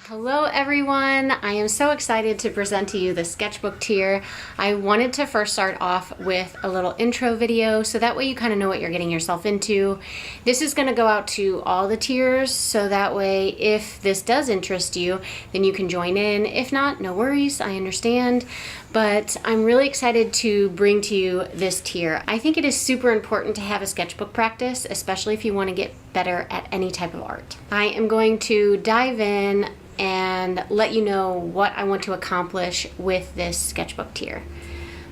Hello everyone! I am so excited to present to you the sketchbook tier. I wanted to first start off with a little intro video so that way you kind of know what you're getting yourself into. This is going to go out to all the tiers so that way if this does interest you then you can join in. If not, no worries, I understand. But I'm really excited to bring to you this tier. I think it is super important to have a sketchbook practice, especially if you want to get better at any type of art. I am going to dive in and let you know what I want to accomplish with this sketchbook tier.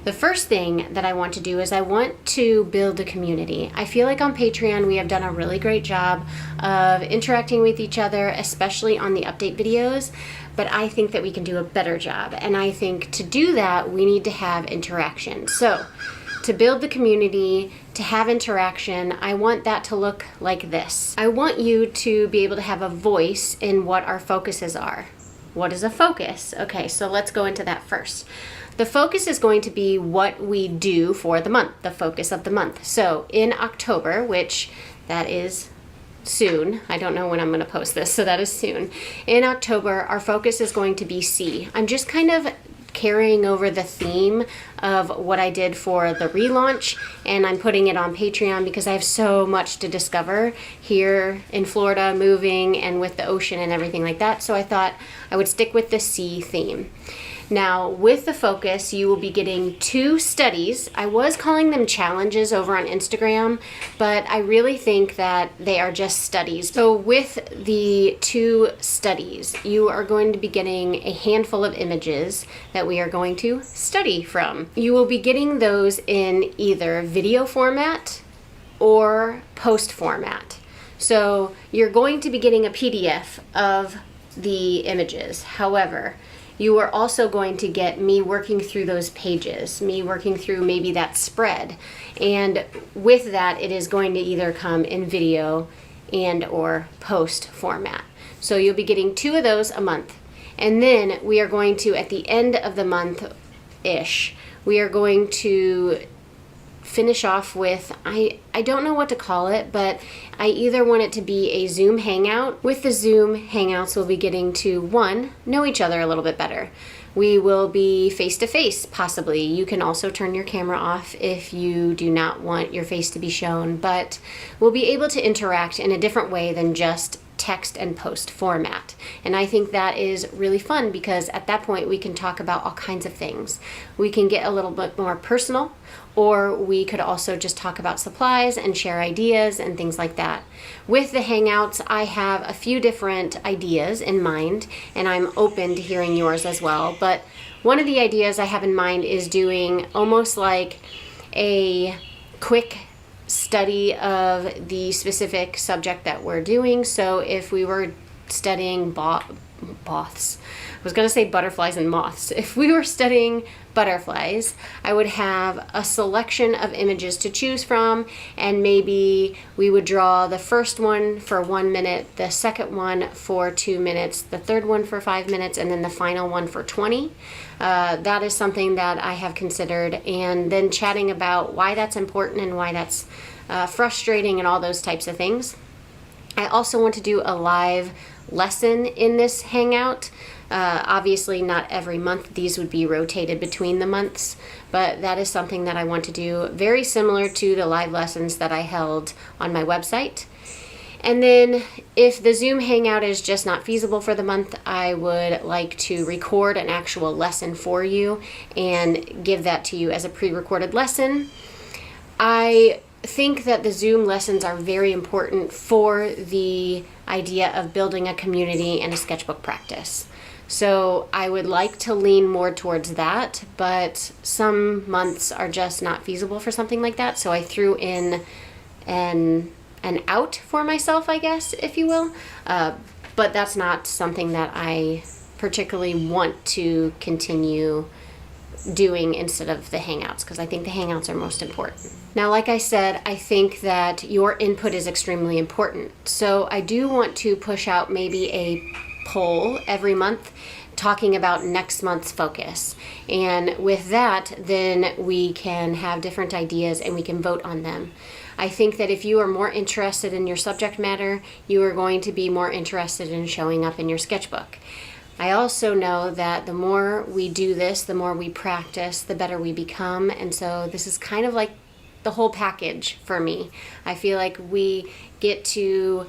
The first thing that I want to do is I want to build a community. I feel like on Patreon we have done a really great job of interacting with each other, especially on the update videos, but I think that we can do a better job. And I think to do that, we need to have interaction. So to build the community, to have interaction, I want that to look like this. I want you to be able to have a voice in what our focuses are. What is a focus? Okay, so let's go into that first. The focus is going to be what we do for the month, the focus of the month. So in October, which that is soon, I don't know when I'm going to post this, so that is soon. In October, our focus is going to be C. I'm just kind of carrying over the theme of what I did for the relaunch, and I'm putting it on Patreon because I have so much to discover here in Florida, moving and with the ocean and everything like that. So I thought I would stick with the C theme. Now, with the focus, you will be getting 2 studies. I was calling them challenges over on Instagram, but I really think that they are just studies. So with the 2 studies, you are going to be getting a handful of images that we are going to study from. You will be getting those in either video format or post format. So you're going to be getting a PDF of the images. However, you are also going to get me working through those pages, me working through maybe that spread. And with that, it is going to either come in video and or post format. So you'll be getting 2 of those a month. And then we are going to, at the end of the month-ish, we are going to finish off with, I don't know what to call it, but I either want it to be a Zoom hangout. With the Zoom hangouts, we'll be getting to, 1, know each other a little bit better. We will be face-to-face, possibly. You can also turn your camera off if you do not want your face to be shown, but we'll be able to interact in a different way than just text and post format. And I think that is really fun because at that point we can talk about all kinds of things. We can get a little bit more personal, or we could also just talk about supplies and share ideas and things like that. With the Hangouts, I have a few different ideas in mind, and I'm open to hearing yours as well. But one of the ideas I have in mind is doing almost like a quick study of the specific subject that we're doing. So if we were studying moths, I was going to say butterflies and moths. If we were studying butterflies, I would have a selection of images to choose from, and maybe we would draw the first one for 1 minute, the second one for 2 minutes, the third one for 5 minutes, and then the final one for 20. That is something that I have considered, and then chatting about why that's important and why that's frustrating and all those types of things. I also want to do a live lesson in this hangout. Obviously not every month, these would be rotated between the months, but that is something that I want to do, very similar to the live lessons that I held on my website. And then if the Zoom hangout is just not feasible for the month, I would like to record an actual lesson for you and give that to you as a pre-recorded lesson. I think that the Zoom lessons are very important for the idea of building a community and a sketchbook practice. So I would like to lean more towards that, but some months are just not feasible for something like that. So I threw in an out for myself, I guess, if you will. But that's not something that I particularly want to continue doing instead of the Hangouts, because I think the Hangouts are most important. Now, like I said, I think that your input is extremely important. So I do want to push out maybe a poll every month talking about next month's focus. And with that, then we can have different ideas and we can vote on them. I think that if you are more interested in your subject matter, you are going to be more interested in showing up in your sketchbook. I also know that the more we do this, the more we practice, the better we become. And so this is kind of like the whole package for me. I feel like we get to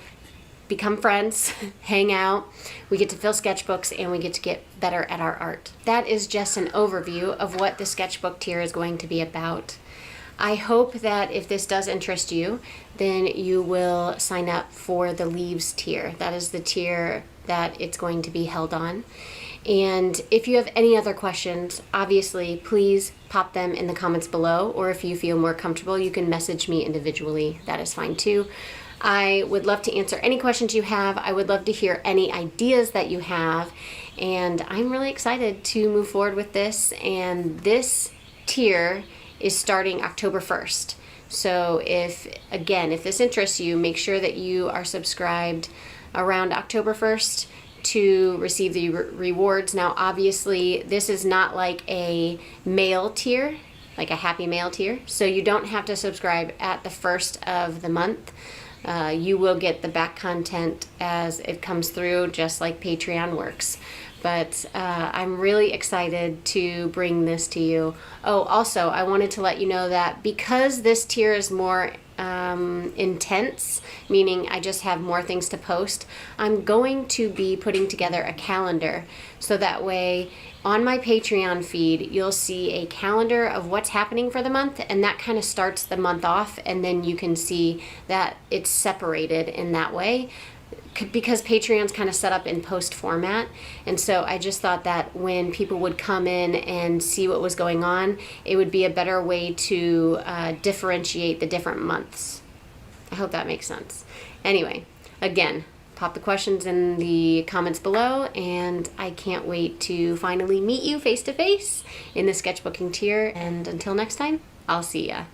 become friends, hang out, we get to fill sketchbooks, and we get to get better at our art. That is just an overview of what the sketchbook tier is going to be about. I hope that if this does interest you, then you will sign up for the Leaves tier. That is the tier that it's going to be held on. And if you have any other questions, obviously, please pop them in the comments below, or if you feel more comfortable, you can message me individually. That is fine too. I would love to answer any questions you have. I would love to hear any ideas that you have. And I'm really excited to move forward with this. And this tier is starting October 1st. So if this interests you, make sure that you are subscribed around October 1st to receive the rewards. Now, obviously, this is not like a mail tier, like a happy mail tier. So you don't have to subscribe at the first of the month. You will get the back content as it comes through, just like Patreon works. But I'm really excited to bring this to you. Oh, also, I wanted to let you know that because this tier is more intense, meaning I just have more things to post, I'm going to be putting together a calendar. So that way, on my Patreon feed, you'll see a calendar of what's happening for the month, and that kind of starts the month off, and then you can see that it's separated in that way, because Patreon's kind of set up in post format. And so I just thought that when people would come in and see what was going on, it would be a better way to differentiate the different months. I hope that makes sense. Anyway, again, pop the questions in the comments below, and I can't wait to finally meet you face to face in the sketchbooking tier. And until next time, I'll see ya.